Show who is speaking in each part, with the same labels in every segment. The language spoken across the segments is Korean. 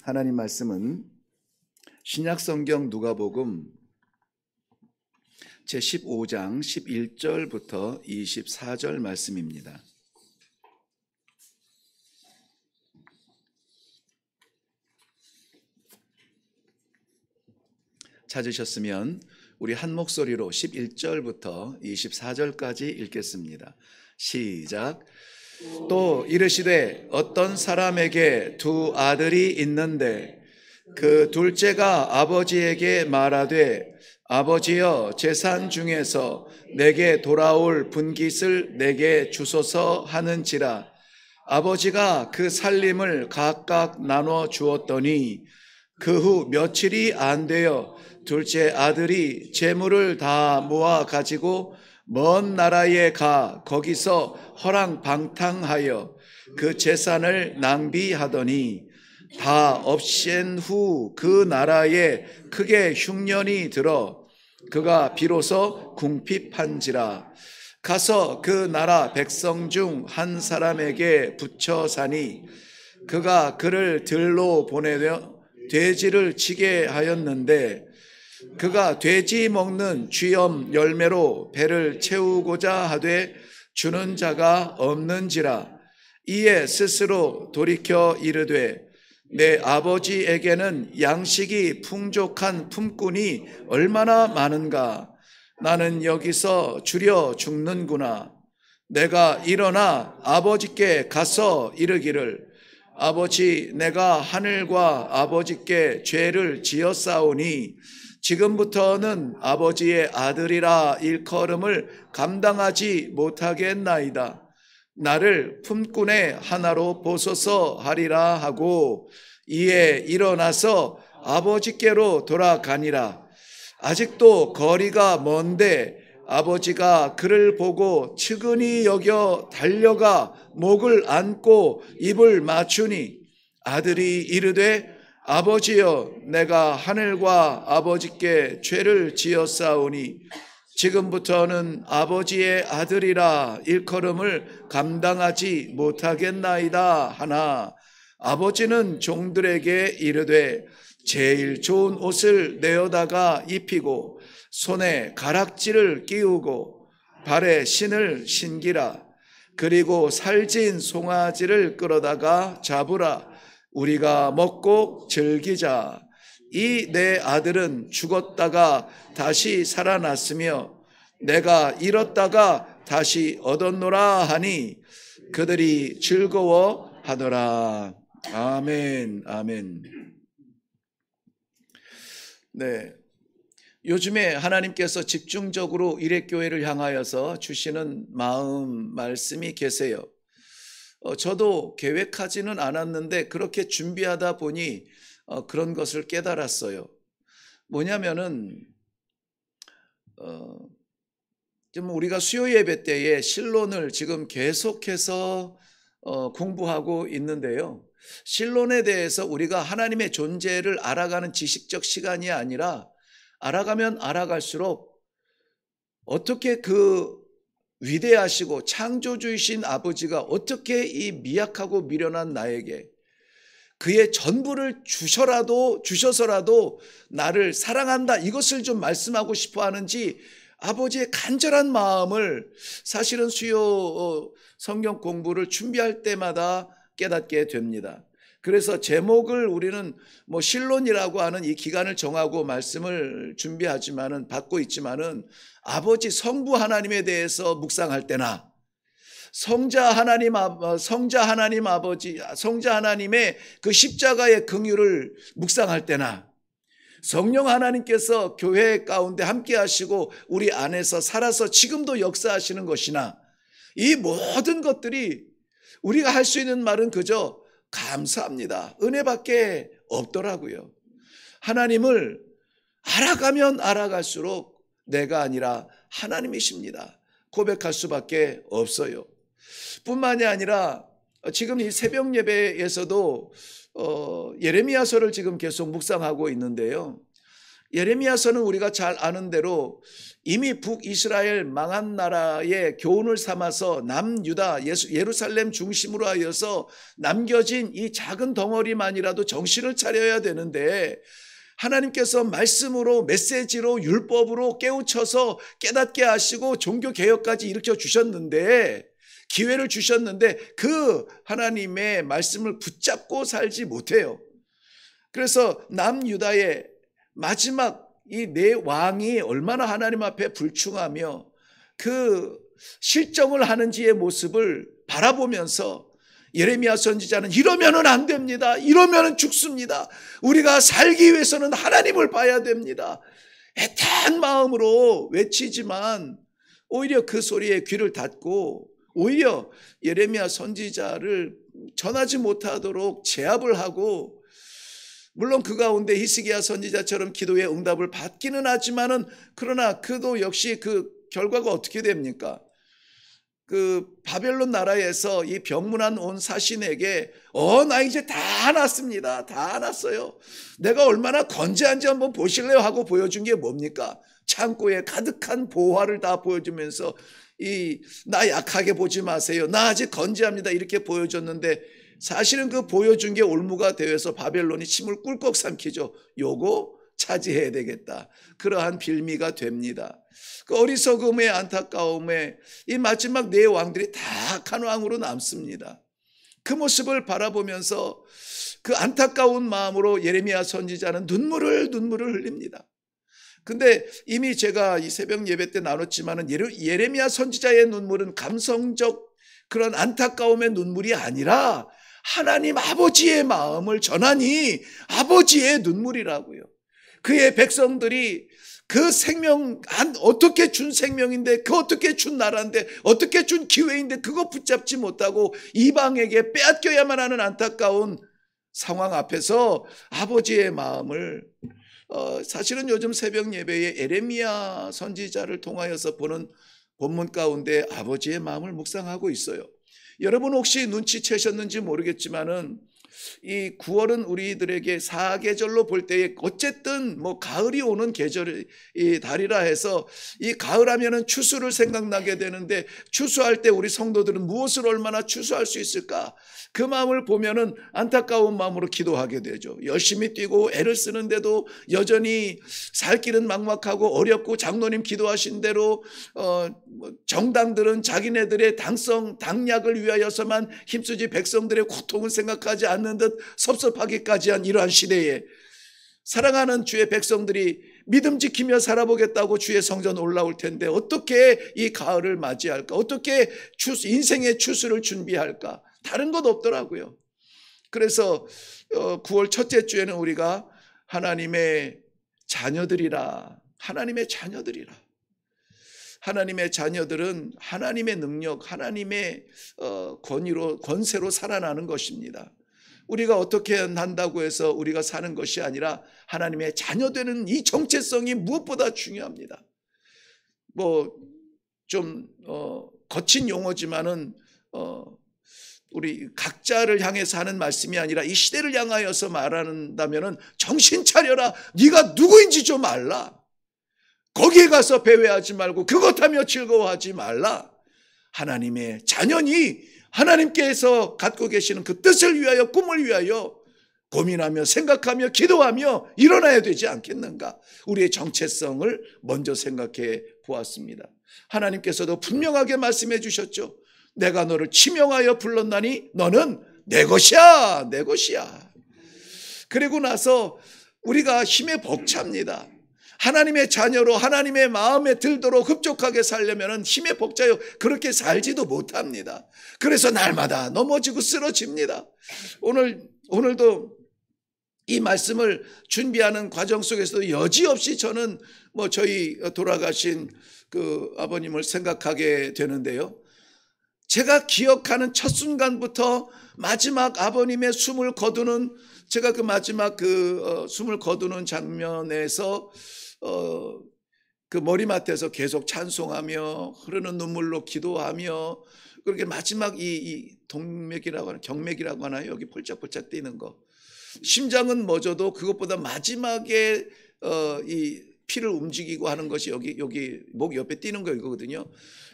Speaker 1: 하나님 말씀은 신약성경 누가복음 제15장 11절부터 24절 말씀입니다. 찾으셨으면 우리 한 목소리로 11절부터 24절까지 읽겠습니다. 시작. 또 이르시되 어떤 사람에게 두 아들이 있는데 그 둘째가 아버지에게 말하되 아버지여 재산 중에서 내게 돌아올 분깃을 내게 주소서 하는지라. 아버지가 그 살림을 각각 나눠 주었더니 그 후 며칠이 안 되어 둘째 아들이 재물을 다 모아 가지고 먼 나라에 가 거기서 허랑방탕하여 그 재산을 낭비하더니 다 없앤 후 그 나라에 크게 흉년이 들어 그가 비로소 궁핍한지라. 가서 그 나라 백성 중 한 사람에게 붙여 사니 그가 그를 들로 보내려 돼지를 치게 하였는데 그가 돼지 먹는 쥐엄 열매로 배를 채우고자 하되 주는 자가 없는지라. 이에 스스로 돌이켜 이르되 내 아버지에게는 양식이 풍족한 품꾼이 얼마나 많은가. 나는 여기서 주려 죽는구나. 내가 일어나 아버지께 가서 이르기를 아버지, 내가 하늘과 아버지께 죄를 지었사오니 지금부터는 아버지의 아들이라 일컬음을 감당하지 못하겠나이다. 나를 품꾼의 하나로 보소서 하리라 하고 이에 일어나서 아버지께로 돌아가니라. 아직도 거리가 먼데 아버지가 그를 보고 측은히 여겨 달려가 목을 안고 입을 맞추니 아들이 이르되 아버지여, 내가 하늘과 아버지께 죄를 지었사오니 지금부터는 아버지의 아들이라 일컬음을 감당하지 못하겠나이다 하나 아버지는 종들에게 이르되 제일 좋은 옷을 내어다가 입히고 손에 가락지를 끼우고 발에 신을 신기라. 그리고 살진 송아지를 끌어다가 잡으라. 우리가 먹고 즐기자. 이 내 아들은 죽었다가 다시 살아났으며 내가 잃었다가 다시 얻었노라 하니 그들이 즐거워하더라. 아멘, 아멘. 네, 요즘에 하나님께서 집중적으로 일회교회를 향하여서 주시는 마음 말씀이 계세요. 저도 계획하지는 않았는데 그렇게 준비하다 보니 그런 것을 깨달았어요. 뭐냐면은 좀 우리가 수요 예배 때에 신론을 지금 계속해서 공부하고 있는데요. 신론에 대해서 우리가 하나님의 존재를 알아가는 지식적 시간이 아니라 알아가면 알아갈수록 어떻게 그 위대하시고 창조주이신 아버지가 어떻게 이 미약하고 미련한 나에게 그의 전부를 주셔서라도 나를 사랑한다, 이것을 좀 말씀하고 싶어 하는지 아버지의 간절한 마음을 사실은 수요 성경 공부를 준비할 때마다 깨닫게 됩니다. 그래서 제목을 우리는 신론이라고 하는 이 기간을 정하고 말씀을 준비하지만은 받고 있지만은 아버지 성부 하나님에 대해서 묵상할 때나 성자 하나님 아버지, 성자 하나님의 그 십자가의 긍휼을 묵상할 때나 성령 하나님께서 교회 가운데 함께 하시고 우리 안에서 살아서 지금도 역사하시는 것이나 이 모든 것들이 우리가 할 수 있는 말은 그저 감사합니다, 은혜밖에 없더라고요. 하나님을 알아가면 알아갈수록 내가 아니라 하나님이십니다 고백할 수밖에 없어요. 뿐만이 아니라 지금 이 새벽 예배에서도 예레미야서를 지금 계속 묵상하고 있는데요. 예레미야서는 우리가 잘 아는 대로 이미 북이스라엘 망한 나라의 교훈을 삼아서 남유다 예루살렘 중심으로 하여서 남겨진 이 작은 덩어리만이라도 정신을 차려야 되는데, 하나님께서 말씀으로 메시지로 율법으로 깨우쳐서 깨닫게 하시고 종교개혁까지 일으켜 주셨는데, 기회를 주셨는데 그 하나님의 말씀을 붙잡고 살지 못해요. 그래서 남유다의 마지막 이 네 왕이 얼마나 하나님 앞에 불충하며 그 실정을 하는지의 모습을 바라보면서 예레미야 선지자는 이러면은 안 됩니다. 이러면은 죽습니다. 우리가 살기 위해서는 하나님을 봐야 됩니다. 애타한 마음으로 외치지만 오히려 그 소리에 귀를 닫고 오히려 예레미야 선지자를 전하지 못하도록 제압을 하고, 물론 그 가운데 히스기야 선지자처럼 기도의 응답을 받기는 하지만은 그러나 그도 역시 그 결과가 어떻게 됩니까? 그 바벨론 나라에서 이 병문안 온 사신에게 나 이제 다 났습니다. 다 났어요. 내가 얼마나 건재한지 한번 보실래요? 하고 보여준 게 뭡니까? 창고에 가득한 보화를 다 보여주면서 나 약하게 보지 마세요. 나 아직 건재합니다. 이렇게 보여줬는데 사실은 그 보여준 게 올무가 되어서 바벨론이 침을 꿀꺽 삼키죠. 요거 차지해야 되겠다. 그러한 빌미가 됩니다. 그 어리석음의 안타까움에 이 마지막 네 왕들이 다 악한 왕으로 남습니다. 그 모습을 바라보면서 그 안타까운 마음으로 예레미야 선지자는 눈물을 흘립니다. 근데 이미 제가 이 새벽 예배 때 나눴지만은 예레미야 선지자의 눈물은 감성적 그런 안타까움의 눈물이 아니라 하나님 아버지의 마음을 전하니 아버지의 눈물이라고요. 그의 백성들이 그 생명, 어떻게 준 생명인데, 그 어떻게 준 나라인데, 어떻게 준 기회인데 그거 붙잡지 못하고 이방에게 빼앗겨야만 하는 안타까운 상황 앞에서 아버지의 마음을 사실은 요즘 새벽 예배에 예레미야 선지자를 통하여서 보는 본문 가운데 아버지의 마음을 묵상하고 있어요. 여러분 혹시 눈치채셨는지 모르겠지만은 이 9월은 우리들에게 사계절로 볼 때에 어쨌든 뭐 가을이 오는 계절이 달이라 해서 이 가을하면은 추수를 생각나게 되는데, 추수할 때 우리 성도들은 무엇을 얼마나 추수할 수 있을까? 그 마음을 보면은 안타까운 마음으로 기도하게 되죠. 열심히 뛰고 애를 쓰는데도 여전히 살 길은 막막하고 어렵고, 장로님 기도하신 대로 정당들은 자기네들의 당약을 위하여서만 힘쓰지 백성들의 고통을 생각하지 않는 듯 섭섭하기까지 한 이러한 시대에 사랑하는 주의 백성들이 믿음 지키며 살아보겠다고 주의 성전 올라올 텐데 어떻게 이 가을을 맞이할까? 어떻게 인생의 추수를 준비할까? 다른 것 없더라고요. 그래서 9월 첫째 주에는 우리가 하나님의 자녀들이라, 하나님의 자녀들이라. 하나님의 자녀들은 하나님의 능력, 하나님의 권세로 살아나는 것입니다. 우리가 어떻게 한다고 해서 우리가 사는 것이 아니라 하나님의 자녀되는 이 정체성이 무엇보다 중요합니다. 좀 거친 용어지만은 우리 각자를 향해서 하는 말씀이 아니라 이 시대를 향하여서 말한다면은 정신 차려라. 네가 누구인지 좀 알라. 거기에 가서 배회하지 말고 그것하며 즐거워하지 말라. 하나님의 자녀니 하나님께서 갖고 계시는 그 뜻을 위하여, 꿈을 위하여 고민하며 생각하며 기도하며 일어나야 되지 않겠는가? 우리의 정체성을 먼저 생각해 보았습니다. 하나님께서도 분명하게 말씀해 주셨죠. 내가 너를 지명하여 불렀나니 너는 내 것이야, 내 것이야. 그리고 나서 우리가 힘에 벅찹니다. 하나님의 자녀로 하나님의 마음에 들도록 흡족하게 살려면 힘에 벅차요. 그렇게 살지도 못합니다. 그래서 날마다 넘어지고 쓰러집니다. 오늘도 이 말씀을 준비하는 과정 속에서도 여지없이 저는 저희 돌아가신 그 아버님을 생각하게 되는데요. 제가 기억하는 첫 순간부터 마지막 아버님의 숨을 거두는, 제가 그 마지막 숨을 거두는 장면에서 그 머리맡에서 계속 찬송하며 흐르는 눈물로 기도하며, 그렇게 마지막 이 동맥이라고 하나, 경맥이라고 하나요? 여기 폴짝폴짝 뛰는 거. 심장은 멎어도 그것보다 마지막에 이 피를 움직이고 하는 것이 여기 목 옆에 띄는 거 이거거든요.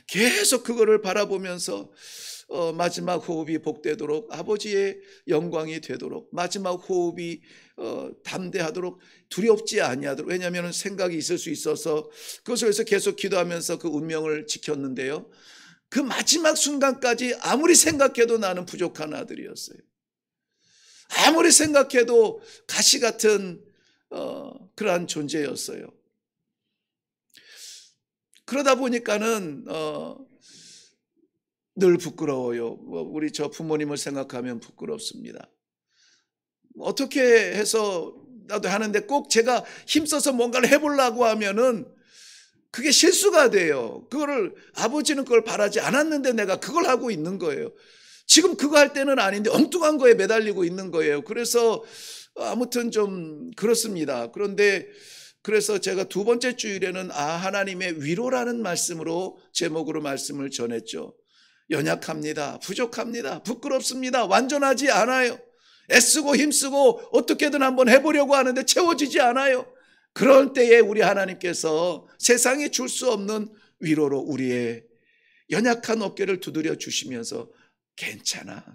Speaker 1: 계속 그거를 바라보면서 마지막 호흡이 복되도록, 아버지의 영광이 되도록, 마지막 호흡이 담대하도록, 두렵지 아니하도록. 왜냐하면 생각이 있을 수 있어서 그것을 위해서 계속 기도하면서 그 운명을 지켰는데요. 그 마지막 순간까지 아무리 생각해도 나는 부족한 아들이었어요. 아무리 생각해도 가시 같은 그러한 존재였어요. 그러다 보니까는 늘 부끄러워요. 우리 저 부모님을 생각하면 부끄럽습니다. 어떻게 해서 나도 하는데 꼭 제가 힘써서 뭔가를 해보려고 하면은 그게 실수가 돼요. 그거를 아버지는 그걸 바라지 않았는데 내가 그걸 하고 있는 거예요. 지금 그거 할 때는 아닌데 엉뚱한 거에 매달리고 있는 거예요. 그래서 아무튼 좀 그렇습니다. 그런데 그래서 제가 두 번째 주일에는 하나님의 위로라는 말씀으로 제목으로 말씀을 전했죠. 연약합니다. 부족합니다. 부끄럽습니다. 완전하지 않아요. 애쓰고 힘쓰고 어떻게든 한번 해보려고 하는데 채워지지 않아요. 그럴 때에 우리 하나님께서 세상에 줄 수 없는 위로로 우리의 연약한 어깨를 두드려 주시면서 괜찮아.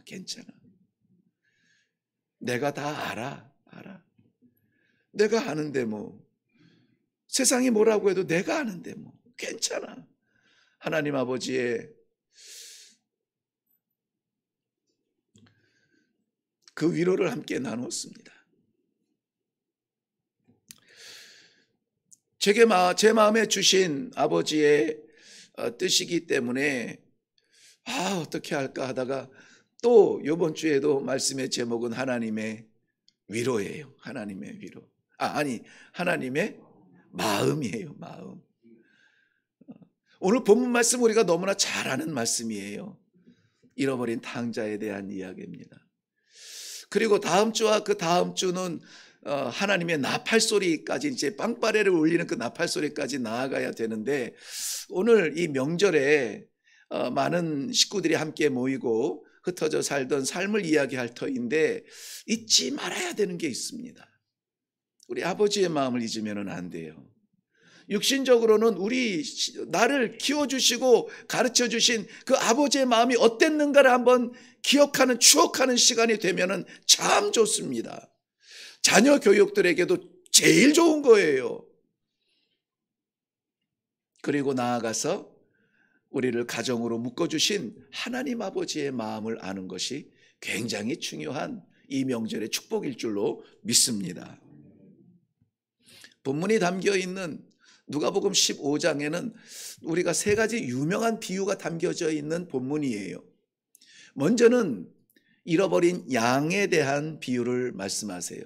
Speaker 1: 내가 다 알아. 내가 아는데 뭐. 세상이 뭐라고 해도 내가 아는데 뭐. 괜찮아. 하나님 아버지의 그 위로를 함께 나눴습니다. 제 마음에 주신 아버지의 뜻이기 때문에 어떻게 할까 하다가 또 이번 주에도 말씀의 제목은 하나님의 위로예요. 하나님의 위로. 하나님의 마음이에요. 마음. 오늘 본문 말씀 우리가 너무나 잘 아는 말씀이에요. 잃어버린 탕자에 대한 이야기입니다. 그리고 다음 주와 그 다음 주는 하나님의 나팔 소리까지, 이제 빵빠레를 울리는 그 나팔 소리까지 나아가야 되는데, 오늘 이 명절에 많은 식구들이 함께 모이고 흩어져 살던 삶을 이야기할 터인데 잊지 말아야 되는 게 있습니다. 우리 아버지의 마음을 잊으면 안 돼요. 육신적으로는 나를 키워주시고 가르쳐주신 그 아버지의 마음이 어땠는가를 한번 기억하는, 추억하는 시간이 되면 참 좋습니다. 자녀 교육들에게도 제일 좋은 거예요. 그리고 나아가서 우리를 가정으로 묶어주신 하나님 아버지의 마음을 아는 것이 굉장히 중요한 이 명절의 축복일 줄로 믿습니다. 본문이 담겨 있는 누가복음 15장에는 우리가 세 가지 유명한 비유가 담겨져 있는 본문이에요. 먼저는 잃어버린 양에 대한 비유를 말씀하세요.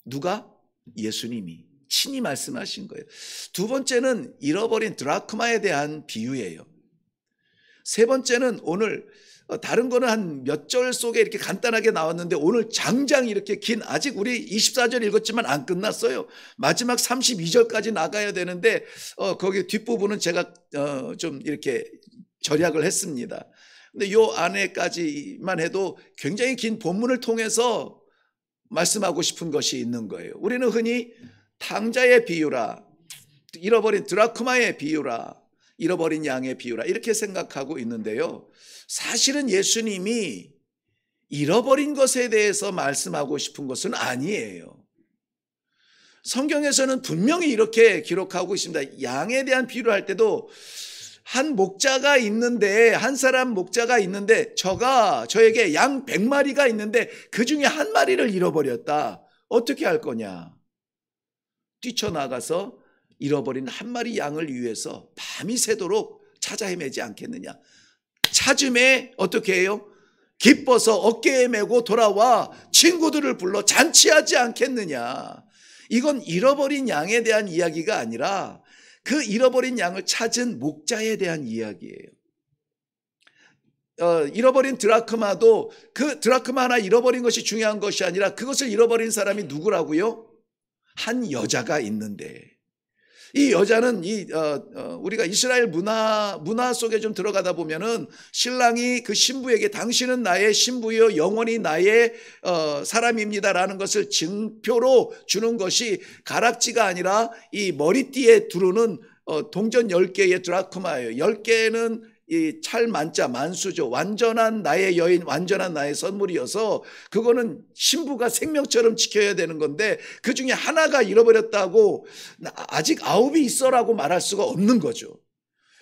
Speaker 1: 누가? 예수님이 친히 말씀하신 거예요. 두 번째는 잃어버린 드라크마에 대한 비유예요. 세 번째는 오늘 다른 거는 한 몇 절 속에 이렇게 간단하게 나왔는데 오늘 장장 이렇게 긴, 아직 우리 24절 읽었지만 안 끝났어요. 마지막 32절까지 나가야 되는데 거기 뒷부분은 제가 좀 이렇게 절약을 했습니다. 근데 요 안에까지만 해도 굉장히 긴 본문을 통해서 말씀하고 싶은 것이 있는 거예요. 우리는 흔히 탕자의 비유라, 잃어버린 드라크마의 비유라, 잃어버린 양의 비유라 이렇게 생각하고 있는데요. 사실은 예수님이 잃어버린 것에 대해서 말씀하고 싶은 것은 아니에요. 성경에서는 분명히 이렇게 기록하고 있습니다. 양에 대한 비유를 할 때도 한 목자가 있는데, 한 사람 목자가 있는데 저에게 양 100마리가 있는데 그 중에 한 마리를 잃어버렸다. 어떻게 할 거냐? 뛰쳐나가서 잃어버린 한 마리 양을 위해서 밤이 새도록 찾아 헤매지 않겠느냐? 찾음에 어떻게 해요? 기뻐서 어깨에 메고 돌아와 친구들을 불러 잔치하지 않겠느냐? 이건 잃어버린 양에 대한 이야기가 아니라 그 잃어버린 양을 찾은 목자에 대한 이야기예요. 잃어버린 드라크마도 그 드라크마 하나 잃어버린 것이 중요한 것이 아니라 그것을 잃어버린 사람이 누구라고요? 한 여자가 있는데 이 여자는 우리가 이스라엘 문화 속에 좀 들어가다 보면은 신랑이 그 신부에게 당신은 나의 신부요 영원히 나의 사람입니다라는 것을 증표로 주는 것이 가락지가 아니라 이 머리띠에 두르는 동전 10개의 드라크마예요. 10개는 이 찰만자 만수죠. 완전한 나의 여인, 완전한 나의 선물이어서 그거는 신부가 생명처럼 지켜야 되는 건데 그 중에 하나가 잃어버렸다고 아직 9이 있어라고 말할 수가 없는 거죠.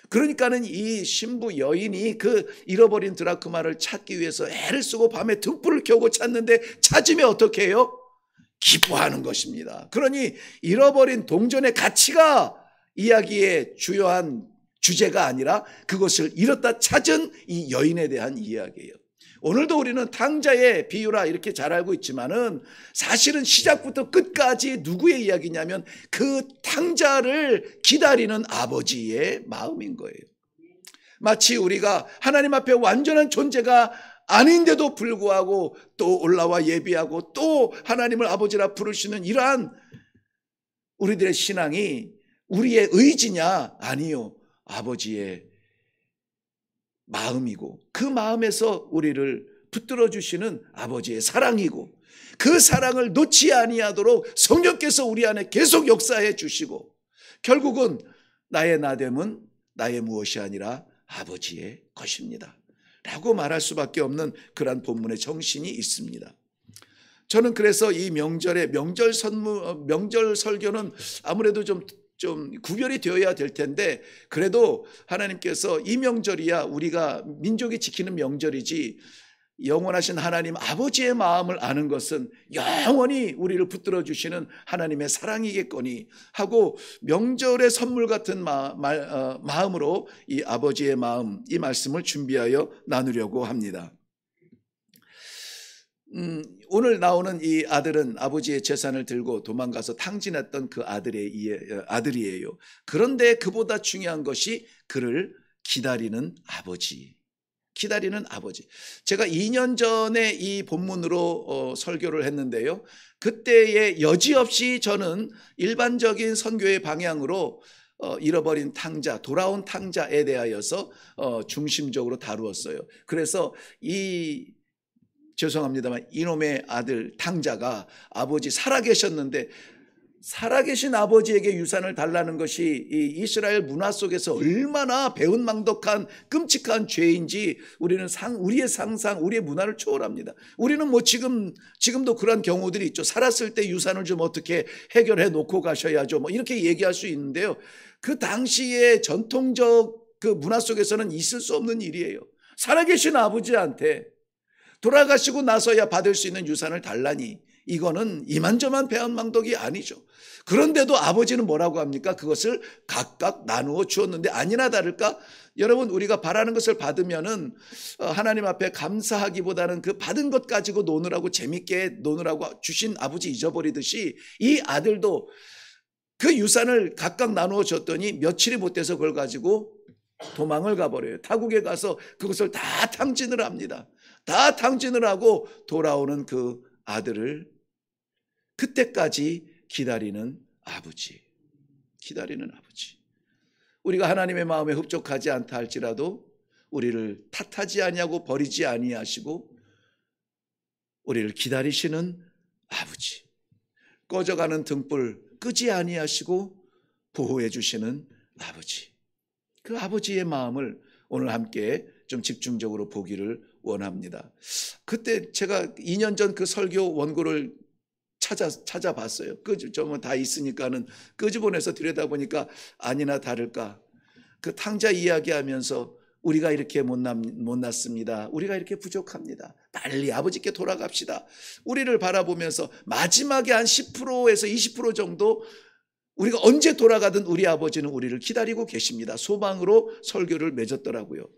Speaker 1: 그러니까는 이 신부 여인이 그 잃어버린 드라크마를 찾기 위해서 애를 쓰고 밤에 등불을 켜고 찾는데 찾으면 어떻게 해요? 기뻐하는 것입니다. 그러니 잃어버린 동전의 가치가 이야기의 주요한 주제가 아니라 그것을 잃었다 찾은 이 여인에 대한 이야기예요. 오늘도 우리는 탕자의 비유라 이렇게 잘 알고 있지만은 사실은 시작부터 끝까지 누구의 이야기냐면 그 탕자를 기다리는 아버지의 마음인 거예요. 마치 우리가 하나님 앞에 완전한 존재가 아닌데도 불구하고 또 올라와 예비하고 또 하나님을 아버지라 부르시는 이러한 우리들의 신앙이 우리의 의지냐? 아니요. 아버지의 마음이고 그 마음에서 우리를 붙들어 주시는 아버지의 사랑이고 그 사랑을 놓지 아니하도록 성령께서 우리 안에 계속 역사해 주시고 결국은 나의 나됨은 나의 무엇이 아니라 아버지의 것입니다 라고 말할 수밖에 없는 그러한 본문의 정신이 있습니다. 저는 그래서 이 명절 설교는 아무래도 좀 구별이 되어야 될 텐데 그래도 하나님께서 이 명절이야 우리가 민족이 지키는 명절이지 영원하신 하나님 아버지의 마음을 아는 것은 영원히 우리를 붙들어 주시는 하나님의 사랑이겠거니 하고 명절의 선물 같은 마음으로 이 아버지의 마음 이 말씀을 준비하여 나누려고 합니다. 오늘 나오는 이 아들은 아버지의 재산을 들고 도망가서 탕진했던 그 아들이에요. 그런데 그보다 중요한 것이 그를 기다리는 아버지. 기다리는 아버지. 제가 2년 전에 이 본문으로 설교를 했는데요. 그때에 여지없이 저는 일반적인 선교의 방향으로 잃어버린 탕자, 돌아온 탕자에 대하여서 중심적으로 다루었어요. 그래서 죄송합니다만 이놈의 아들 탕자가 아버지 살아계셨는데 살아계신 아버지에게 유산을 달라는 것이 이 이스라엘 문화 속에서 얼마나 배은망덕한 끔찍한 죄인지 우리는 우리의 상상, 우리의 문화를 초월합니다. 우리는 뭐 지금도 그런 경우들이 있죠. 살았을 때 유산을 좀 어떻게 해결해 놓고 가셔야죠. 뭐 이렇게 얘기할 수 있는데요. 그 당시의 전통적 그 문화 속에서는 있을 수 없는 일이에요. 살아계신 아버지한테 돌아가시고 나서야 받을 수 있는 유산을 달라니 이거는 이만저만 배은망덕이 아니죠. 그런데도 아버지는 뭐라고 합니까? 그것을 각각 나누어 주었는데 아니나 다를까? 여러분 우리가 바라는 것을 받으면은 하나님 앞에 감사하기보다는 그 받은 것 가지고 노느라고 재밌게 노느라고 주신 아버지 잊어버리듯이 이 아들도 그 유산을 각각 나누어 줬더니 며칠이 못 돼서 그걸 가지고 도망을 가버려요. 타국에 가서 그것을 다 탕진을 합니다. 다 탕진을 하고 돌아오는 그 아들을 그때까지 기다리는 아버지. 기다리는 아버지. 우리가 하나님의 마음에 흡족하지 않다 할지라도 우리를 탓하지 아니하고 버리지 아니하시고 우리를 기다리시는 아버지. 꺼져가는 등불 끄지 아니하시고 보호해 주시는 아버지. 그 아버지의 마음을 오늘 함께 좀 집중적으로 보기를 원합니다. 그때 제가 2년 전 그 설교 원고를 찾아봤어요. 좀 다 있으니까는 끄집어내서 들여다보니까 아니나 다를까 그 탕자 이야기하면서 우리가 이렇게 못났습니다. 우리가 이렇게 부족합니다. 빨리 아버지께 돌아갑시다. 우리를 바라보면서 마지막에 한 10%에서 20% 정도 우리가 언제 돌아가든 우리 아버지는 우리를 기다리고 계십니다. 소망으로 설교를 맺었더라고요.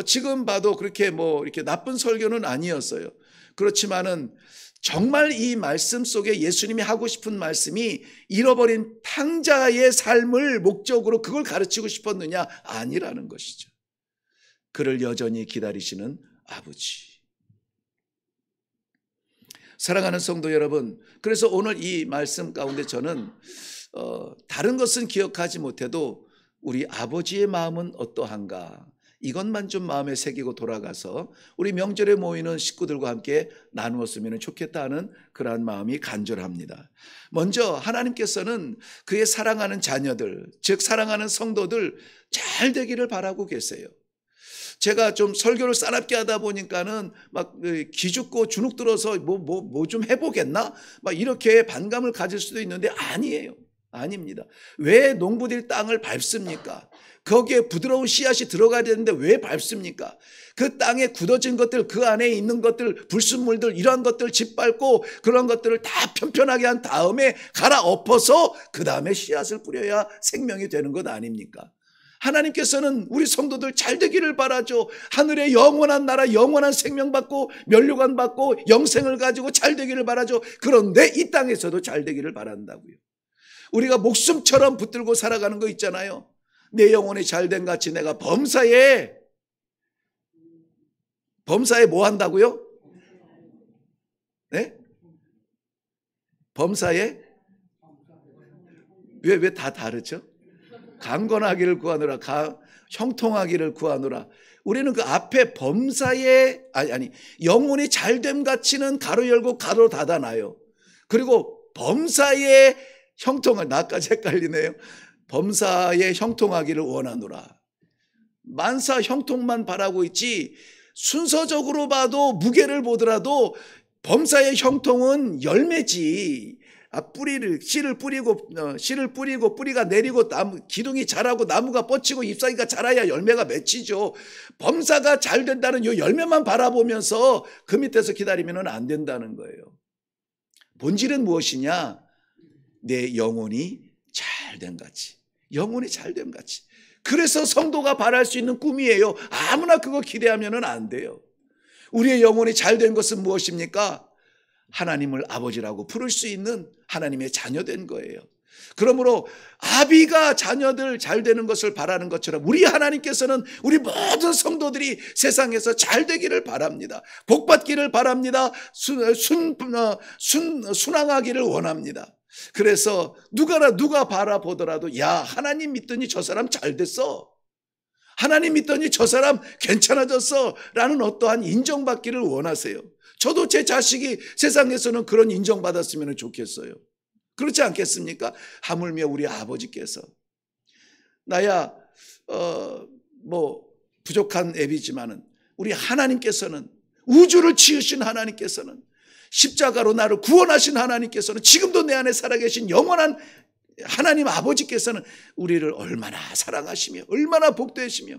Speaker 1: 지금 봐도 그렇게 이렇게 나쁜 설교는 아니었어요. 그렇지만은 정말 이 말씀 속에 예수님이 하고 싶은 말씀이 잃어버린 탕자의 삶을 목적으로 그걸 가르치고 싶었느냐? 아니라는 것이죠. 그를 여전히 기다리시는 아버지. 사랑하는 성도 여러분, 그래서 오늘 이 말씀 가운데 저는 다른 것은 기억하지 못해도 우리 아버지의 마음은 어떠한가, 이것만 좀 마음에 새기고 돌아가서 우리 명절에 모이는 식구들과 함께 나누었으면 좋겠다 하는 그러한 마음이 간절합니다. 먼저 하나님께서는 그의 사랑하는 자녀들, 즉 사랑하는 성도들 잘 되기를 바라고 계세요. 제가 좀 설교를 싸납게 하다 보니까는 막 기죽고 주눅 들어서 뭐 좀 해보겠나? 막 이렇게 반감을 가질 수도 있는데 아니에요. 아닙니다. 왜 농부들이 땅을 밟습니까? 거기에 부드러운 씨앗이 들어가야 되는데 왜 밟습니까? 그 땅에 굳어진 것들, 그 안에 있는 것들, 불순물들, 이러한 것들 짓밟고 그런 것들을 다 편편하게 한 다음에 갈아엎어서 그 다음에 씨앗을 뿌려야 생명이 되는 것 아닙니까? 하나님께서는 우리 성도들 잘 되기를 바라죠. 하늘의 영원한 나라, 영원한 생명 받고 면류관 받고 영생을 가지고 잘 되기를 바라죠. 그런데 이 땅에서도 잘 되기를 바란다고요. 우리가 목숨처럼 붙들고 살아가는 거 있잖아요. 내 영혼이 잘된 같이 내가 범사에 뭐 한다고요? 네? 범사에? 왜 다 다르죠? 강건하기를 구하노라, 형통하기를 구하노라. 우리는 그 앞에 범사에 영혼이 잘됨 같이는 가로 열고 가로 닫아놔요. 그리고 범사에 형통을, 나까지 헷갈리네요. 범사에 형통하기를 원하노라. 만사 형통만 바라고 있지 순서적으로 봐도 무게를 보더라도 범사의 형통은 열매지. 씨를 뿌리고 뿌리가 내리고 기둥이 자라고 나무가 뻗치고 잎사귀가 자라야 열매가 맺히죠. 범사가 잘 된다는 이 열매만 바라보면서 그 밑에서 기다리면 안 된다는 거예요. 본질은 무엇이냐? 내 영혼이 잘됨 같이. 영혼이 잘됨 같이. 그래서 성도가 바랄 수 있는 꿈이에요. 아무나 그거 기대하면 안 돼요. 우리의 영혼이 잘된 것은 무엇입니까? 하나님을 아버지라고 부를 수 있는 하나님의 자녀된 거예요. 그러므로 아비가 자녀들 잘 되는 것을 바라는 것처럼 우리 하나님께서는 우리 모든 성도들이 세상에서 잘 되기를 바랍니다. 복받기를 바랍니다. 순항하기를 원합니다. 그래서 누가 바라보더라도 야, 하나님 믿더니 저 사람 잘 됐어, 하나님 믿더니 저 사람 괜찮아졌어 라는 어떠한 인정받기를 원하세요. 저도 제 자식이 세상에서는 그런 인정받았으면 좋겠어요. 그렇지 않겠습니까? 하물며 우리 아버지께서 나야 부족한 애비지만은 우리 하나님께서는, 우주를 지으신 하나님께서는, 십자가로 나를 구원하신 하나님께서는, 지금도 내 안에 살아계신 영원한 하나님 아버지께서는 우리를 얼마나 사랑하시며 얼마나 복되시며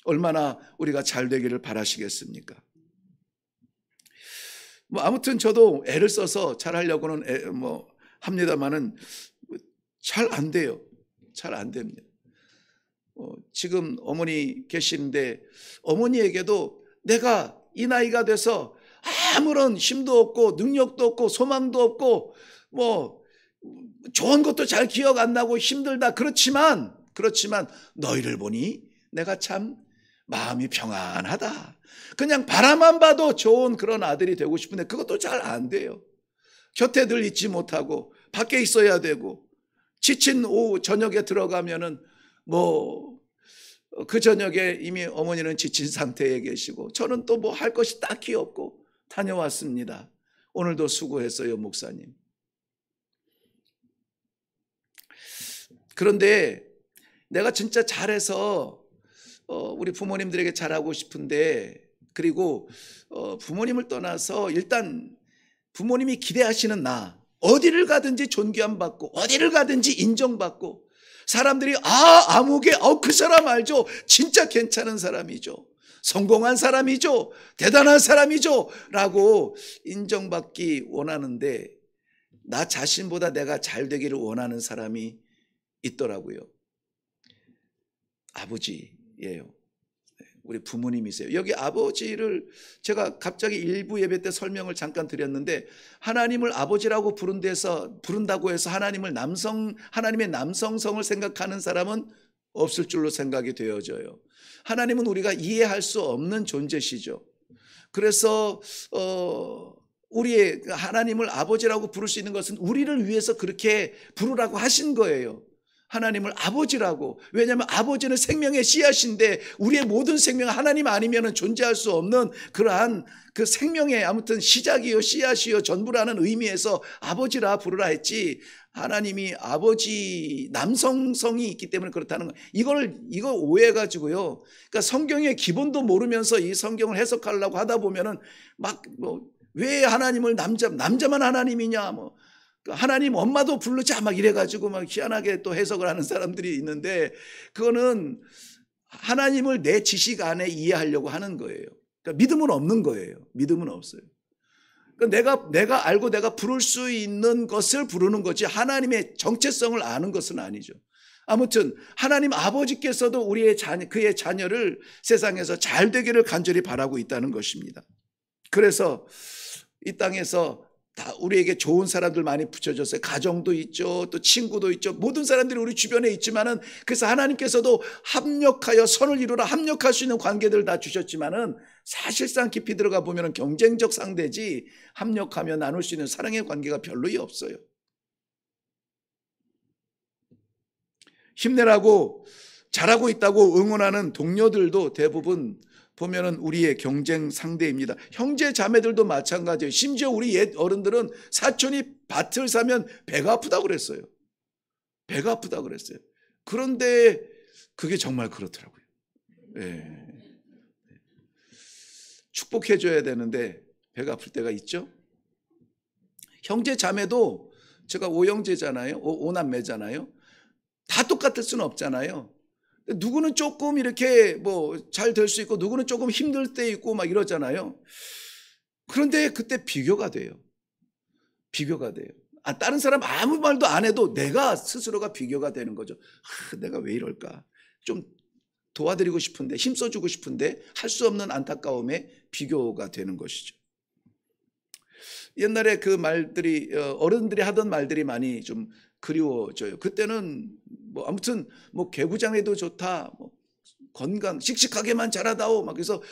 Speaker 1: 얼마나 우리가 잘 되기를 바라시겠습니까? 아무튼 저도 애를 써서 잘하려고는 합니다만은 잘 안 돼요. 잘 안 됩니다. 지금 어머니 계시는데 어머니에게도 내가 이 나이가 돼서 아무런 힘도 없고 능력도 없고 소망도 없고 좋은 것도 잘 기억 안 나고 힘들다. 그렇지만 너희를 보니 내가 참 마음이 평안하다. 그냥 바라만 봐도 좋은 그런 아들이 되고 싶은데 그것도 잘 안 돼요. 곁에 늘 있지 못하고 밖에 있어야 되고 지친 오후 저녁에 들어가면은 그 저녁에 이미 어머니는 지친 상태에 계시고 저는 또 할 것이 딱히 없고 다녀왔습니다. 오늘도 수고했어요, 목사님. 그런데 내가 진짜 잘해서 우리 부모님들에게 잘하고 싶은데, 그리고 부모님을 떠나서 일단 부모님이 기대하시는 나, 어디를 가든지 존귀함 받고 어디를 가든지 인정받고 사람들이 아무개 그 사람 알죠? 진짜 괜찮은 사람이죠. 성공한 사람이죠. 대단한 사람이죠. 라고 인정받기 원하는데 나 자신보다 내가 잘 되기를 원하는 사람이 있더라고요. 아버지예요. 우리 부모님이세요. 여기 아버지를 제가 갑자기 일부 예배 때 설명을 잠깐 드렸는데 하나님을 아버지라고 부른다고 해서 하나님의 남성성을 생각하는 사람은 없을 줄로 생각이 되어져요. 하나님은 우리가 이해할 수 없는 존재시죠. 그래서 우리의 하나님을 아버지라고 부를 수 있는 것은 우리를 위해서 그렇게 부르라고 하신 거예요. 하나님을 아버지라고. 왜냐하면 아버지는 생명의 씨앗인데 우리의 모든 생명은 하나님 아니면 존재할 수 없는 그러한 그 생명의 아무튼 시작이요 씨앗이요 전부라는 의미에서 아버지라 부르라 했지, 하나님이 아버지 남성성이 있기 때문에 그렇다는 거, 이거 오해해가지고요. 그러니까 성경의 기본도 모르면서 이 성경을 해석하려고 하다 보면은 막 왜 하나님을 남자만 하나님이냐, 하나님 엄마도 부르자 막 이래가지고 막 희한하게 또 해석을 하는 사람들이 있는데, 그거는 하나님을 내 지식 안에 이해하려고 하는 거예요. 그러니까 믿음은 없는 거예요. 믿음은 없어요. 그러니까 내가 알고 내가 부를 수 있는 것을 부르는 거지 하나님의 정체성을 아는 것은 아니죠. 아무튼 하나님 아버지께서도 그의 자녀를 세상에서 잘 되기를 간절히 바라고 있다는 것입니다. 그래서 이 땅에서 다 우리에게 좋은 사람들 많이 붙여줬어요. 가정도 있죠, 또 친구도 있죠. 모든 사람들이 우리 주변에 있지만은, 그래서 하나님께서도 합력하여 선을 이루라, 합력할 수 있는 관계들 다 주셨지만은 사실상 깊이 들어가 보면은 경쟁적 상대지 합력하며 나눌 수 있는 사랑의 관계가 별로 없어요. 힘내라고 잘하고 있다고 응원하는 동료들도 대부분 보면은 우리의 경쟁 상대입니다. 형제 자매들도 마찬가지예요. 심지어 우리 옛 어른들은 사촌이 밭을 사면 배가 아프다고 그랬어요. 배가 아프다고 그랬어요. 그런데 그게 정말 그렇더라고요. 네. 축복해줘야 되는데 배가 아플 때가 있죠. 형제 자매도 제가 5형제잖아요. 5남매잖아요. 다 똑같을 수는 없잖아요. 누구는 조금 이렇게 잘 될 수 있고 누구는 조금 힘들 때 있고 막 이러잖아요. 그런데 그때 비교가 돼요. 비교가 돼요. 다른 사람 아무 말도 안 해도 내가 스스로가 비교가 되는 거죠. 내가 왜 이럴까? 좀 도와드리고 싶은데, 힘써주고 싶은데 할 수 없는 안타까움에 비교가 되는 것이죠. 옛날에 그 말들이 어른들이 하던 말들이 많이 좀 그리워져요. 그때는 아무튼 개구장해도 좋다, 건강 씩씩하게만 자라다오, 막 그래서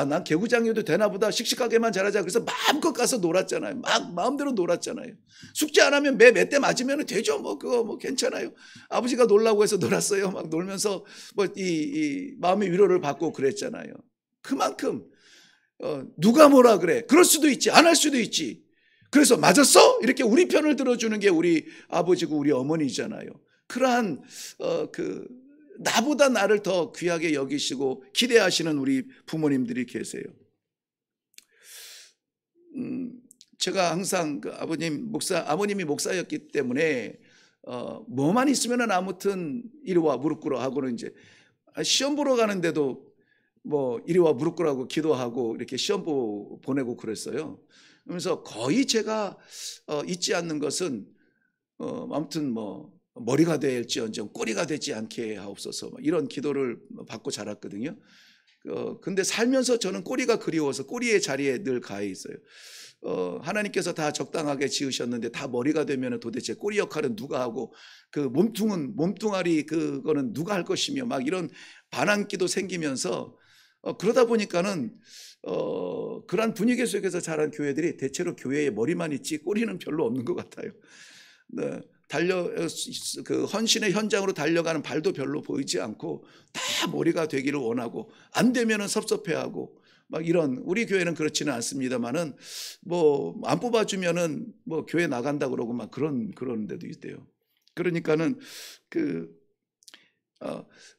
Speaker 1: 난 개구장해도 되나 보다, 씩씩하게만 자라자. 그래서 마음껏 가서 놀았잖아요. 막 마음대로 놀았잖아요. 숙제 안 하면 몇 대 맞으면 되죠. 그거 괜찮아요. 아버지가 놀라고 해서 놀았어요. 막 놀면서 이 마음의 위로를 받고 그랬잖아요. 그만큼 누가 뭐라 그래, 그럴 수도 있지, 안 할 수도 있지. 그래서 맞았어? 이렇게 우리 편을 들어주는 게 우리 아버지고 우리 어머니잖아요. 그러한 나보다 나를 더 귀하게 여기시고 기대하시는 우리 부모님들이 계세요. 제가 항상 아버님이 목사였기 때문에 뭐만 있으면은 아무튼 이리 와 무릎 꿇어 하고는, 이제 시험 보러 가는데도 이리 와 무릎 꿇으라고 기도하고 이렇게 시험 보내고 그랬어요. 그러면서 거의 제가 잊지 않는 것은 아무튼 머리가 될지언정 꼬리가 되지 않게 하옵소서, 이런 기도를 받고 자랐거든요. 근데 살면서 저는 꼬리가 그리워서 꼬리의 자리에 늘 가 있어요. 하나님께서 다 적당하게 지으셨는데 다 머리가 되면 도대체 꼬리 역할은 누가 하고, 그 몸뚱아리 그거는 누가 할 것이며, 막 이런 반항기도 생기면서 그러다 보니까는 그런 분위기 속에서 자란 교회들이 대체로 교회에 머리만 있지 꼬리는 별로 없는 것 같아요. 네. 그 헌신의 현장으로 달려가는 발도 별로 보이지 않고 다 머리가 되기를 원하고, 안 되면은 섭섭해하고 막 이런, 우리 교회는 그렇지는 않습니다만은 안 뽑아주면은 교회 나간다 그러고 막 그런 데도 있대요. 그러니까는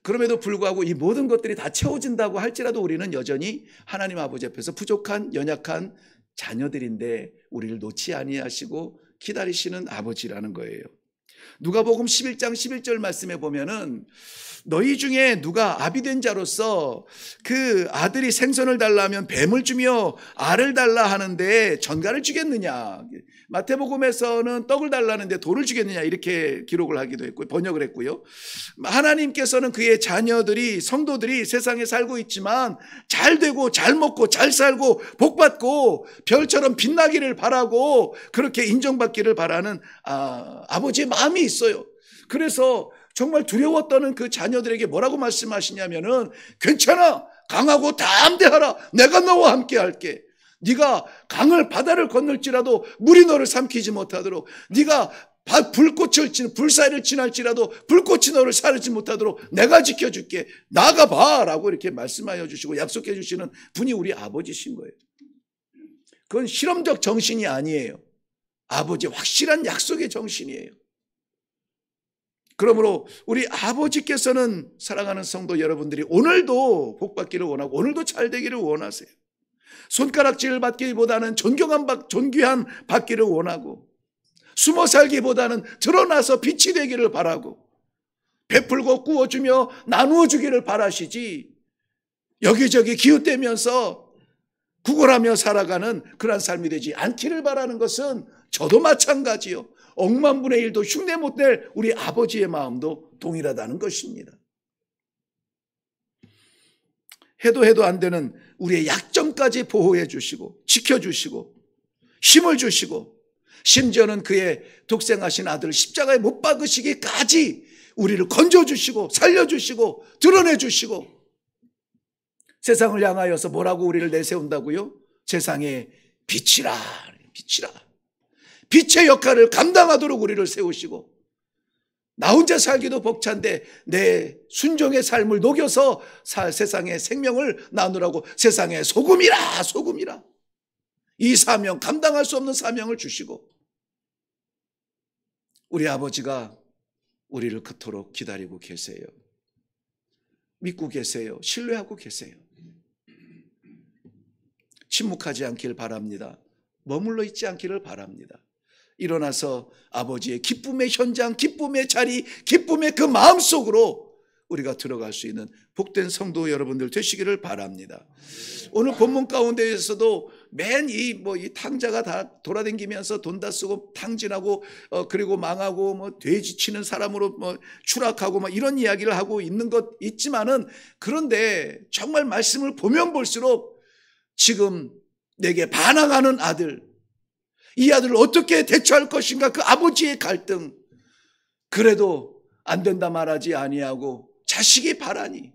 Speaker 1: 그럼에도 불구하고 이 모든 것들이 다 채워진다고 할지라도 우리는 여전히 하나님 아버지 앞에서 부족한 연약한 자녀들인데 우리를 놓지 아니하시고 기다리시는 아버지라는 거예요. 누가복음 11장 11절 말씀에 보면은 너희 중에 누가 아비된 자로서 그 아들이 생선을 달라 하면 뱀을 주며 알을 달라 하는데 전갈을 주겠느냐, 마태복음에서는 떡을 달라는데 돌을 주겠느냐, 이렇게 기록을 하기도 했고 번역을 했고요. 하나님께서는 그의 자녀들이, 성도들이 세상에 살고 있지만 잘 되고 잘 먹고 잘 살고 복받고 별처럼 빛나기를 바라고 그렇게 인정받기를 바라는 아버지의 마음이 있어요. 그래서 정말 두려웠다는 그 자녀들에게 뭐라고 말씀하시냐면은, 괜찮아, 강하고 담대하라, 내가 너와 함께 할게. 네가 강을 바다를 건널지라도 물이 너를 삼키지 못하도록, 네가 불사를 지날지라도 불꽃이 너를 사르지 못하도록 내가 지켜줄게. 나가봐 라고 이렇게 말씀하여 주시고 약속해 주시는 분이 우리 아버지신 거예요. 그건 실험적 정신이 아니에요. 아버지의 확실한 약속의 정신이에요. 그러므로 우리 아버지께서는 사랑하는 성도 여러분들이 오늘도 복받기를 원하고 오늘도 잘 되기를 원하세요. 손가락질 받기보다는 존귀한 받기를 원하고, 숨어 살기보다는 드러나서 빛이 되기를 바라고, 베풀고 구워주며 나누어 주기를 바라시지, 여기저기 기웃대면서 구걸하며 살아가는 그런 삶이 되지 않기를 바라는 것은 저도 마찬가지요. 억만분의 일도 흉내 못 낼 우리 아버지의 마음도 동일하다는 것입니다. 해도 안 되는 우리의 약점까지 보호해 주시고 지켜주시고 힘을 주시고, 심지어는 그의 독생하신 아들을 십자가에 못 박으시기까지 우리를 건져주시고 살려주시고 드러내주시고, 세상을 향하여서 뭐라고 우리를 내세운다고요? 세상의 빛이라. 빛의 역할을 감당하도록 우리를 세우시고, 나 혼자 살기도 벅찬데 내 순종의 삶을 녹여서 세상의 생명을 나누라고 세상의 소금이라. 이 사명, 감당할 수 없는 사명을 주시고, 우리 아버지가 우리를 그토록 기다리고 계세요. 믿고 계세요. 신뢰하고 계세요. 침묵하지 않기를 바랍니다. 머물러 있지 않기를 바랍니다. 일어나서 아버지의 기쁨의 현장, 기쁨의 자리, 기쁨의 그 마음속으로 우리가 들어갈 수 있는 복된 성도 여러분들 되시기를 바랍니다. 오늘 본문 가운데에서도 맨 이 탕자가 다 돌아다니면서 돈 다 쓰고 탕진하고 그리고 망하고 돼지 치는 사람으로 추락하고 이런 이야기를 하고 있는 것 있지만은, 그런데 정말 말씀을 보면 볼수록 지금 내게 반항하는 아들, 이 아들을 어떻게 대처할 것인가, 그 아버지의 갈등, 그래도 안 된다 말하지 아니하고 자식이 바라니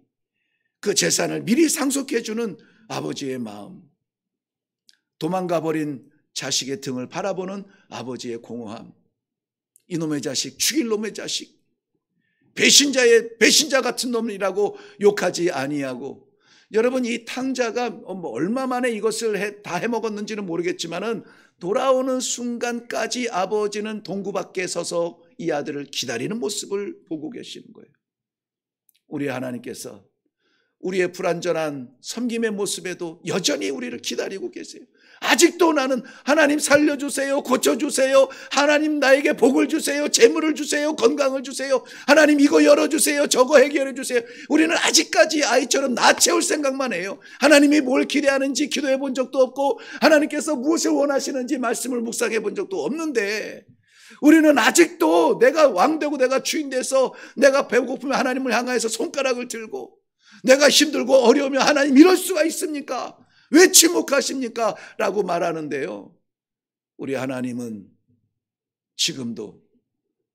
Speaker 1: 그 재산을 미리 상속해 주는 아버지의 마음, 도망가 버린 자식의 등을 바라보는 아버지의 공허함, 이놈의 자식, 죽일 놈의 자식, 배신자 같은 놈이라고 욕하지 아니하고, 여러분 이 탕자가 얼마 만에 이것을 다 해먹었는지는 모르겠지만은 돌아오는 순간까지 아버지는 동구 밖에 서서 이 아들을 기다리는 모습을 보고 계시는 거예요. 우리 하나님께서 우리의 불완전한 섬김의 모습에도 여전히 우리를 기다리고 계세요. 아직도 나는 하나님 살려주세요, 고쳐주세요, 하나님 나에게 복을 주세요, 재물을 주세요, 건강을 주세요, 하나님 이거 열어주세요, 저거 해결해 주세요. 우리는 아직까지 아이처럼 나 채울 생각만 해요. 하나님이 뭘 기대하는지 기도해 본 적도 없고, 하나님께서 무엇을 원하시는지 말씀을 묵상해 본 적도 없는데, 우리는 아직도 내가 왕되고 내가 주인 돼서 내가 배고프면 하나님을 향하여서 손가락을 들고, 내가 힘들고 어려우면 하나님 이럴 수가 있습니까? 왜 침묵하십니까? 라고 말하는데요, 우리 하나님은 지금도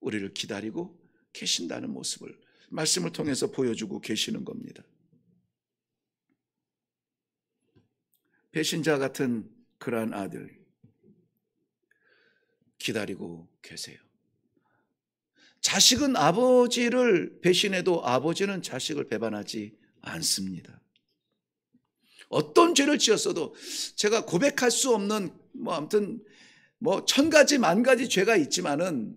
Speaker 1: 우리를 기다리고 계신다는 모습을 말씀을 통해서 보여주고 계시는 겁니다. 배신자 같은 그러한 아들 기다리고 계세요. 자식은 아버지를 배신해도 아버지는 자식을 배반하지 않습니다. 어떤 죄를 지었어도, 제가 고백할 수 없는 아무튼 천 가지 만 가지 죄가 있지만은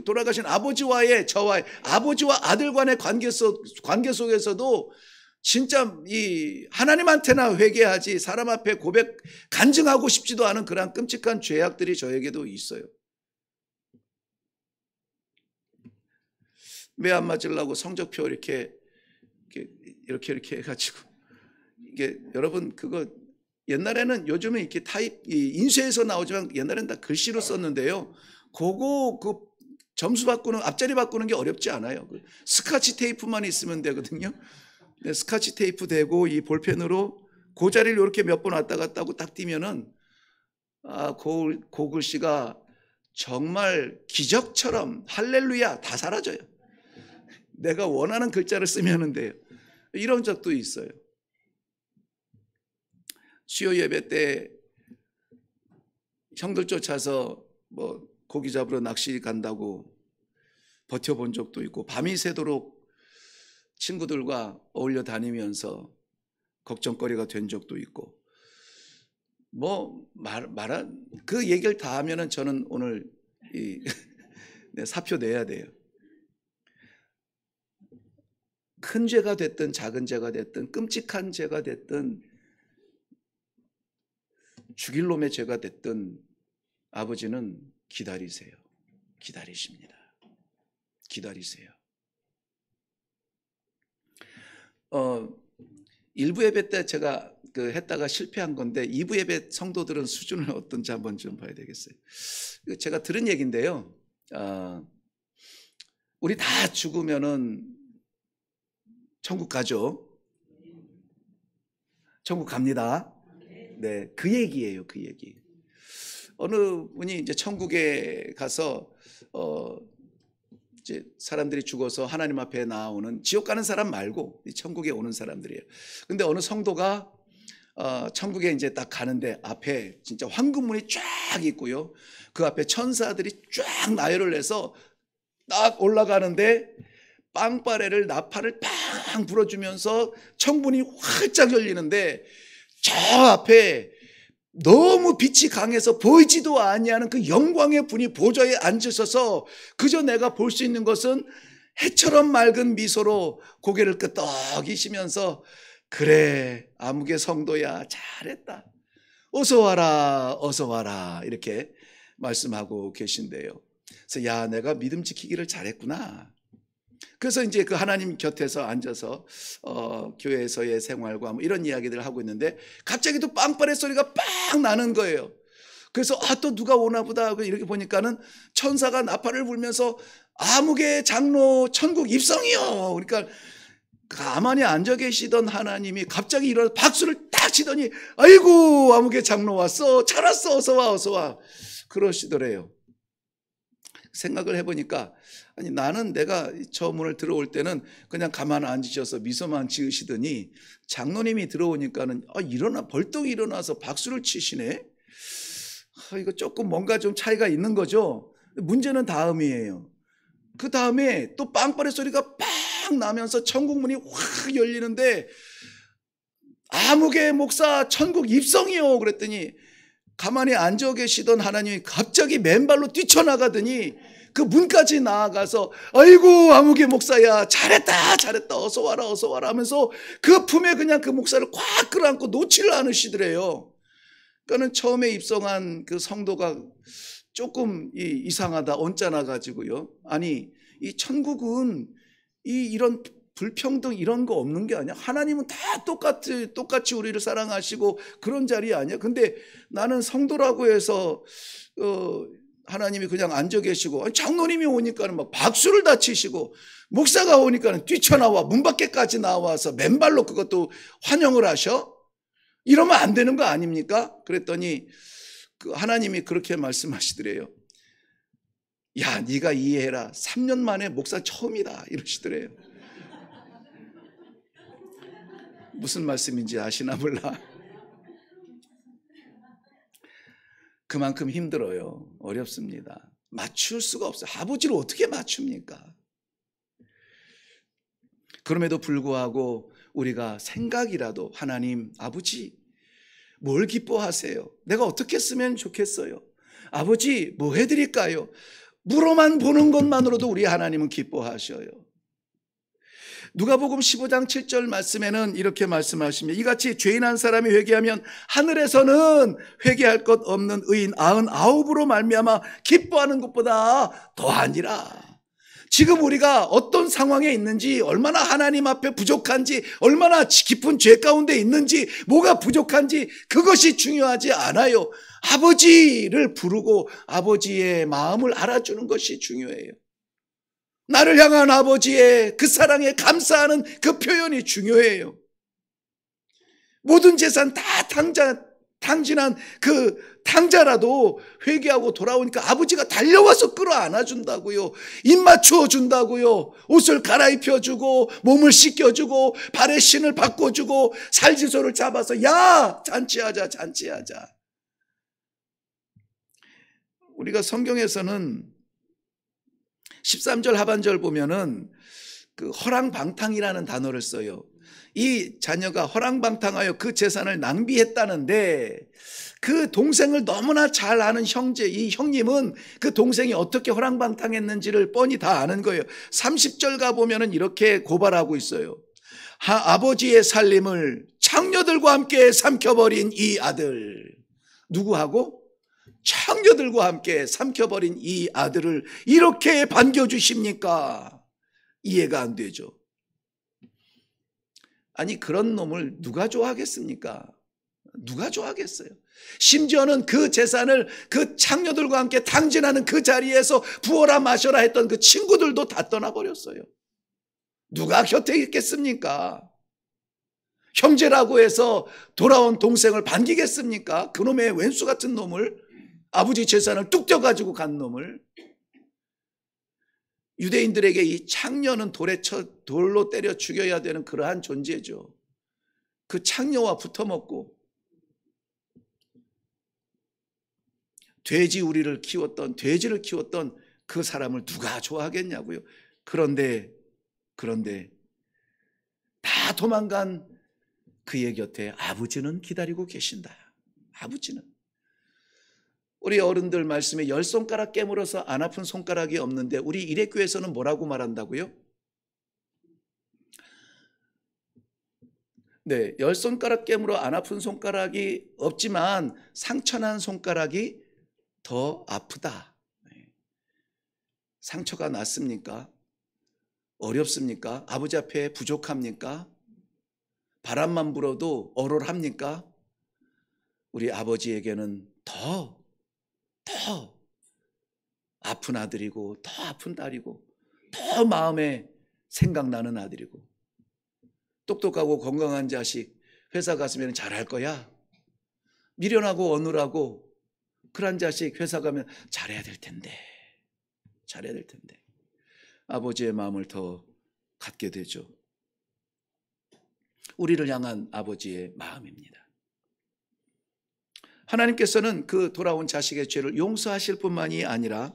Speaker 1: 돌아가신 아버지와의 아버지와 아들 간의 관계 속에서도 진짜 이 하나님한테나 회개하지 사람 앞에 간증하고 싶지도 않은 그런 끔찍한 죄악들이 저에게도 있어요. 매 안 맞으려고 성적표 이렇게 해가지고, 이게 여러분 그거 옛날에는, 요즘에 이렇게 인쇄해서 나오지만 옛날에는 다 글씨로 썼는데요. 그 점수 바꾸는, 앞자리 바꾸는 게 어렵지 않아요. 스카치 테이프만 있으면 되거든요. 스카치 테이프 대고 이 볼펜으로 그 자리를 이렇게 몇 번 왔다 갔다 하고 딱 띄면은 그 글씨가 정말 기적처럼 할렐루야 다 사라져요. 내가 원하는 글자를 쓰면 돼요. 이런 적도 있어요. 수요 예배 때 형들 쫓아서 뭐 고기 잡으러 낚시 간다고 버텨본 적도 있고, 밤이 새도록 친구들과 어울려 다니면서 걱정거리가 된 적도 있고, 뭐 말한 그 얘기를 다 하면은 저는 오늘 사표 내야 돼요. 큰 죄가 됐든 작은 죄가 됐든 끔찍한 죄가 됐든 죽일 놈의 죄가 됐든 아버지는 기다리세요. 기다리십니다. 기다리세요. 일부 예배 때 제가 했다가 실패한 건데 2부 예배 성도들은 수준은 어떤지 한번 좀 봐야 되겠어요. 제가 들은 얘기인데요. 우리 다 죽으면은 천국 가죠. 천국 갑니다. 네, 그 얘기예요. 그 얘기. 어느 분이 이제 천국에 가서 이제 사람들이 죽어서 하나님 앞에 나오는, 지옥 가는 사람 말고 천국에 오는 사람들이에요. 근데 어느 성도가 천국에 이제 딱 가는데 앞에 진짜 황금문이 쫙 있고요. 그 앞에 천사들이 쫙 나열을 해서 딱 올라가는데 빵빠레를 나팔을 팡 불어주면서 천문이 활짝 열리는데 저 앞에 너무 빛이 강해서 보이지도 아니하는 그 영광의 분이 보좌에 앉으셔서 그저 내가 볼 수 있는 것은 해처럼 맑은 미소로 고개를 끄덕이시면서 그래 아무개 성도야 잘했다, 어서 와라 어서 와라 이렇게 말씀하고 계신데요. 그래서 야 내가 믿음 지키기를 잘했구나. 그래서 이제 그 하나님 곁에서 앉아서 교회에서의 생활과 뭐 이런 이야기들을 하고 있는데 갑자기 또 빵빠레 소리가 빵 나는 거예요. 그래서 또 누가 오나 보다 하고 이렇게 보니까는 천사가 나팔을 불면서 아무개 장로 천국 입성이요. 그러니까 가만히 앉아 계시던 하나님이 갑자기 일어나서 박수를 딱 치더니 아이고 아무개 장로 왔어, 잘 왔어, 어서 와 어서 와 그러시더래요. 생각을 해보니까 아니 나는 내가 저 문을 들어올 때는 그냥 가만 앉으셔서 미소만 지으시더니 장로님이 들어오니까는 일어나 벌떡 일어나서 박수를 치시네. 이거 조금 뭔가 좀 차이가 있는 거죠. 문제는 다음이에요. 그 다음에 또 빵빠레 소리가 빵 나면서 천국 문이 확 열리는데 아무개 목사 천국 입성이요 그랬더니 가만히 앉아 계시던 하나님이 갑자기 맨발로 뛰쳐나가더니 그 문까지 나아가서 아이고 아무개 목사야 잘했다 잘했다 어서 와라 어서 와라 하면서 그 품에 그냥 그 목사를 꽉 끌어안고 놓지를 않으시더래요. 그러니까는 처음에 입성한 그 성도가 조금 이상하다 언짢아 가지고요. 아니 이 천국은 이런 불평등 이런 거 없는 게 아니야. 하나님은 다 똑같이 우리를 사랑하시고 그런 자리 아니야. 근데 나는 성도라고 해서 하나님이 그냥 앉아 계시고 장로님이 오니까는 막 박수를 다 치시고 목사가 오니까는 뛰쳐나와 문 밖에까지 나와서 맨발로 그것도 환영을 하셔? 이러면 안 되는 거 아닙니까? 그랬더니 그 하나님이 그렇게 말씀하시더래요. 야 네가 이해해라. 3년 만에 목사 처음이다 이러시더래요. 무슨 말씀인지 아시나 몰라. 그만큼 힘들어요. 어렵습니다. 맞출 수가 없어요. 아버지를 어떻게 맞춥니까? 그럼에도 불구하고 우리가 생각이라도 하나님 아버지 뭘 기뻐하세요? 내가 어떻게 쓰면 좋겠어요? 아버지 뭐 해드릴까요? 물어만 보는 것만으로도 우리 하나님은 기뻐하셔요. 누가복음 15장 7절 말씀에는 이렇게 말씀하십니다. 이같이 죄인한 사람이 회개하면 하늘에서는 회개할 것 없는 의인 99으로 말미암아 기뻐하는 것보다 더하니라. 지금 우리가 어떤 상황에 있는지, 얼마나 하나님 앞에 부족한지, 얼마나 깊은 죄 가운데 있는지, 뭐가 부족한지 그것이 중요하지 않아요. 아버지를 부르고 아버지의 마음을 알아주는 것이 중요해요. 나를 향한 아버지의 그 사랑에 감사하는 그 표현이 중요해요. 모든 재산 다 탕진한 그 탕자라도 회개하고 돌아오니까 아버지가 달려와서 끌어안아 준다고요. 입 맞추어 준다고요. 옷을 갈아입혀 주고 몸을 씻겨 주고 발에 신을 바꿔 주고 살지소를 잡아서 야, 잔치하자, 잔치하자. 우리가 성경에서는 13절 하반절 보면은 그 허랑방탕이라는 단어를 써요. 이 자녀가 허랑방탕하여 그 재산을 낭비했다는데 그 동생을 너무나 잘 아는 형제, 이 형님은 그 동생이 어떻게 허랑방탕했는지를 뻔히 다 아는 거예요. 30절 가보면은 이렇게 고발하고 있어요. 아버지의 살림을 창녀들과 함께 삼켜버린 이 아들. 누구하고? 창녀들과 함께 삼켜버린 이 아들을 이렇게 반겨주십니까? 이해가 안 되죠. 아니, 그런 놈을 누가 좋아하겠습니까? 누가 좋아하겠어요? 심지어는 그 재산을 그 창녀들과 함께 탕진하는 그 자리에서 부어라 마셔라 했던 그 친구들도 다 떠나버렸어요. 누가 곁에 있겠습니까? 형제라고 해서 돌아온 동생을 반기겠습니까? 그놈의 왼수 같은 놈을, 아버지 재산을 뚝 떼어가지고 간 놈을. 유대인들에게 이 창녀는 돌로 때려 죽여야 되는 그러한 존재죠. 그 창녀와 붙어먹고 돼지를 키웠던 그 사람을 누가 좋아하겠냐고요. 그런데 다 도망간 그의 곁에 아버지는 기다리고 계신다. 아버지는. 우리 어른들 말씀에 10손가락 깨물어서 안 아픈 손가락이 없는데 우리 일회교회에서는 뭐라고 말한다고요? 네, 10손가락 깨물어 안 아픈 손가락이 없지만 상처난 손가락이 더 아프다. 상처가 났습니까? 어렵습니까? 아버지 앞에 부족합니까? 바람만 불어도 얼얼합니까? 우리 아버지에게는 더 아픈 아들이고 더 아픈 딸이고 더 마음에 생각나는 아들이고 똑똑하고 건강한 자식 회사 갔으면 잘할 거야. 미련하고 어눌하고 그런 자식 회사 가면 잘해야 될 텐데 아버지의 마음을 더 갖게 되죠. 우리를 향한 아버지의 마음입니다. 하나님께서는 그 돌아온 자식의 죄를 용서하실 뿐만이 아니라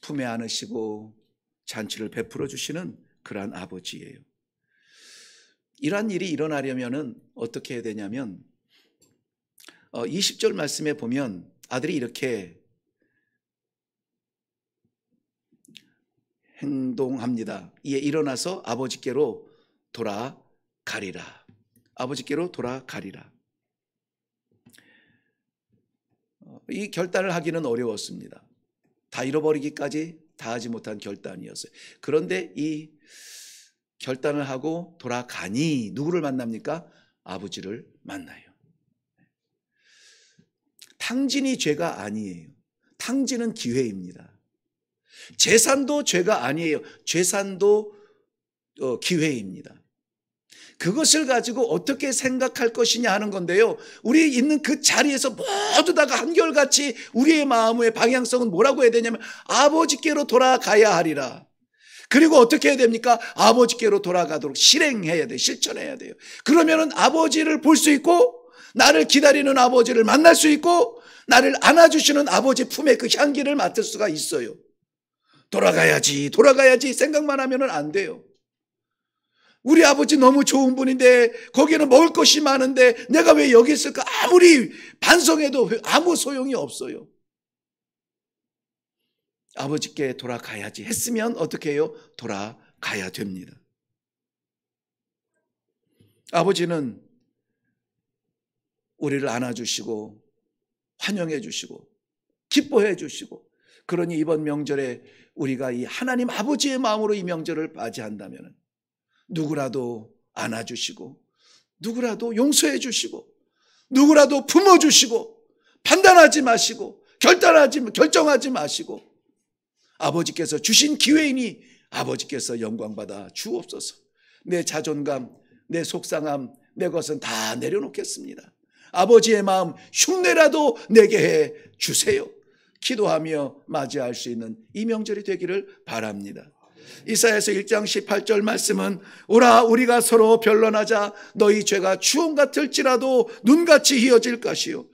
Speaker 1: 품에 안으시고 잔치를 베풀어 주시는 그러한 아버지예요. 이러한 일이 일어나려면 어떻게 해야 되냐면 20절 말씀에 보면 아들이 이렇게 행동합니다. 이에 일어나서 아버지께로 돌아가리라. 아버지께로 돌아가리라. 이 결단을 하기는 어려웠습니다. 다 잃어버리기까지 다 하지 못한 결단이었어요. 그런데 이 결단을 하고 돌아가니 누구를 만납니까? 아버지를 만나요. 탕진이 죄가 아니에요. 탕진은 기회입니다. 재산도 죄가 아니에요. 재산도 기회입니다. 그것을 가지고 어떻게 생각할 것이냐 하는 건데요. 우리 있는 그 자리에서 모두 다가 한결같이 우리의 마음의 방향성은 뭐라고 해야 되냐면 아버지께로 돌아가야 하리라. 그리고 어떻게 해야 됩니까? 아버지께로 돌아가도록 실행해야 돼요. 실천해야 돼요. 그러면은 아버지를 볼 수 있고 나를 기다리는 아버지를 만날 수 있고 나를 안아주시는 아버지 품의 그 향기를 맡을 수가 있어요. 돌아가야지 생각만 하면은 안 돼요. 우리 아버지 너무 좋은 분인데 거기는 먹을 것이 많은데 내가 왜 여기 있을까? 아무리 반성해도 아무 소용이 없어요. 아버지께 돌아가야지 했으면 어떻게 해요? 돌아가야 됩니다. 아버지는 우리를 안아주시고 환영해 주시고 기뻐해 주시고 그러니 이번 명절에 우리가 이 하나님 아버지의 마음으로 이 명절을 맞이한다면 누구라도 안아주시고 누구라도 용서해 주시고 누구라도 품어주시고 판단하지 마시고 결정하지 마시고 아버지께서 주신 기회이니 아버지께서 영광받아 주옵소서. 내 자존감, 내 속상함, 내 것은 다 내려놓겠습니다. 아버지의 마음 흉내라도 내게 해 주세요. 기도하며 맞이할 수 있는 이 명절이 되기를 바랍니다. 이사야서 1장 18절 말씀은 오라 우리가 서로 변론하자. 너희 죄가 주홍 같을지라도 눈같이 희어질 것이요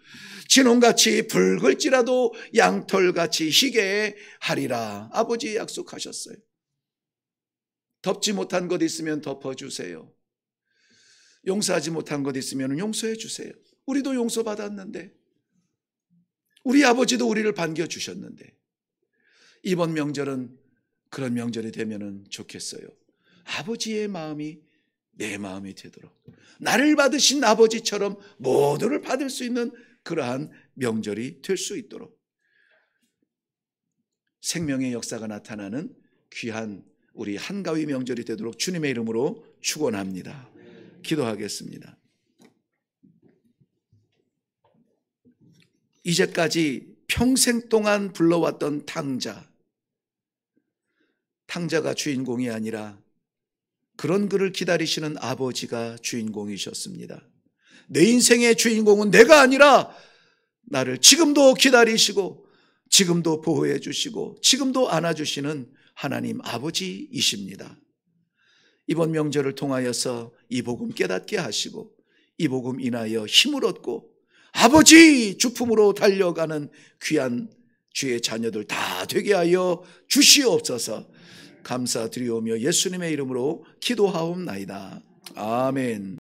Speaker 1: 진홍같이 붉을지라도 양털같이 희게 하리라. 아버지 약속하셨어요. 덮지 못한 것 있으면 덮어주세요. 용서하지 못한 것 있으면 용서해 주세요. 우리도 용서받았는데, 우리 아버지도 우리를 반겨주셨는데, 이번 명절은 그런 명절이 되면 좋겠어요. 아버지의 마음이 내 마음이 되도록, 나를 받으신 아버지처럼 모두를 받을 수 있는 그러한 명절이 될 수 있도록 생명의 역사가 나타나는 귀한 우리 한가위 명절이 되도록 주님의 이름으로 축원합니다. 기도하겠습니다. 이제까지 평생 동안 불러왔던 탕자가 주인공이 아니라 그런 그를 기다리시는 아버지가 주인공이셨습니다. 내 인생의 주인공은 내가 아니라 나를 지금도 기다리시고 지금도 보호해 주시고 지금도 안아주시는 하나님 아버지이십니다. 이번 명절을 통하여서 이 복음 깨닫게 하시고 이 복음 인하여 힘을 얻고 아버지 주품으로 달려가는 귀한 주의 자녀들 다 되게 하여 주시옵소서. 감사드리오며 예수님의 이름으로 기도하옵나이다. 아멘.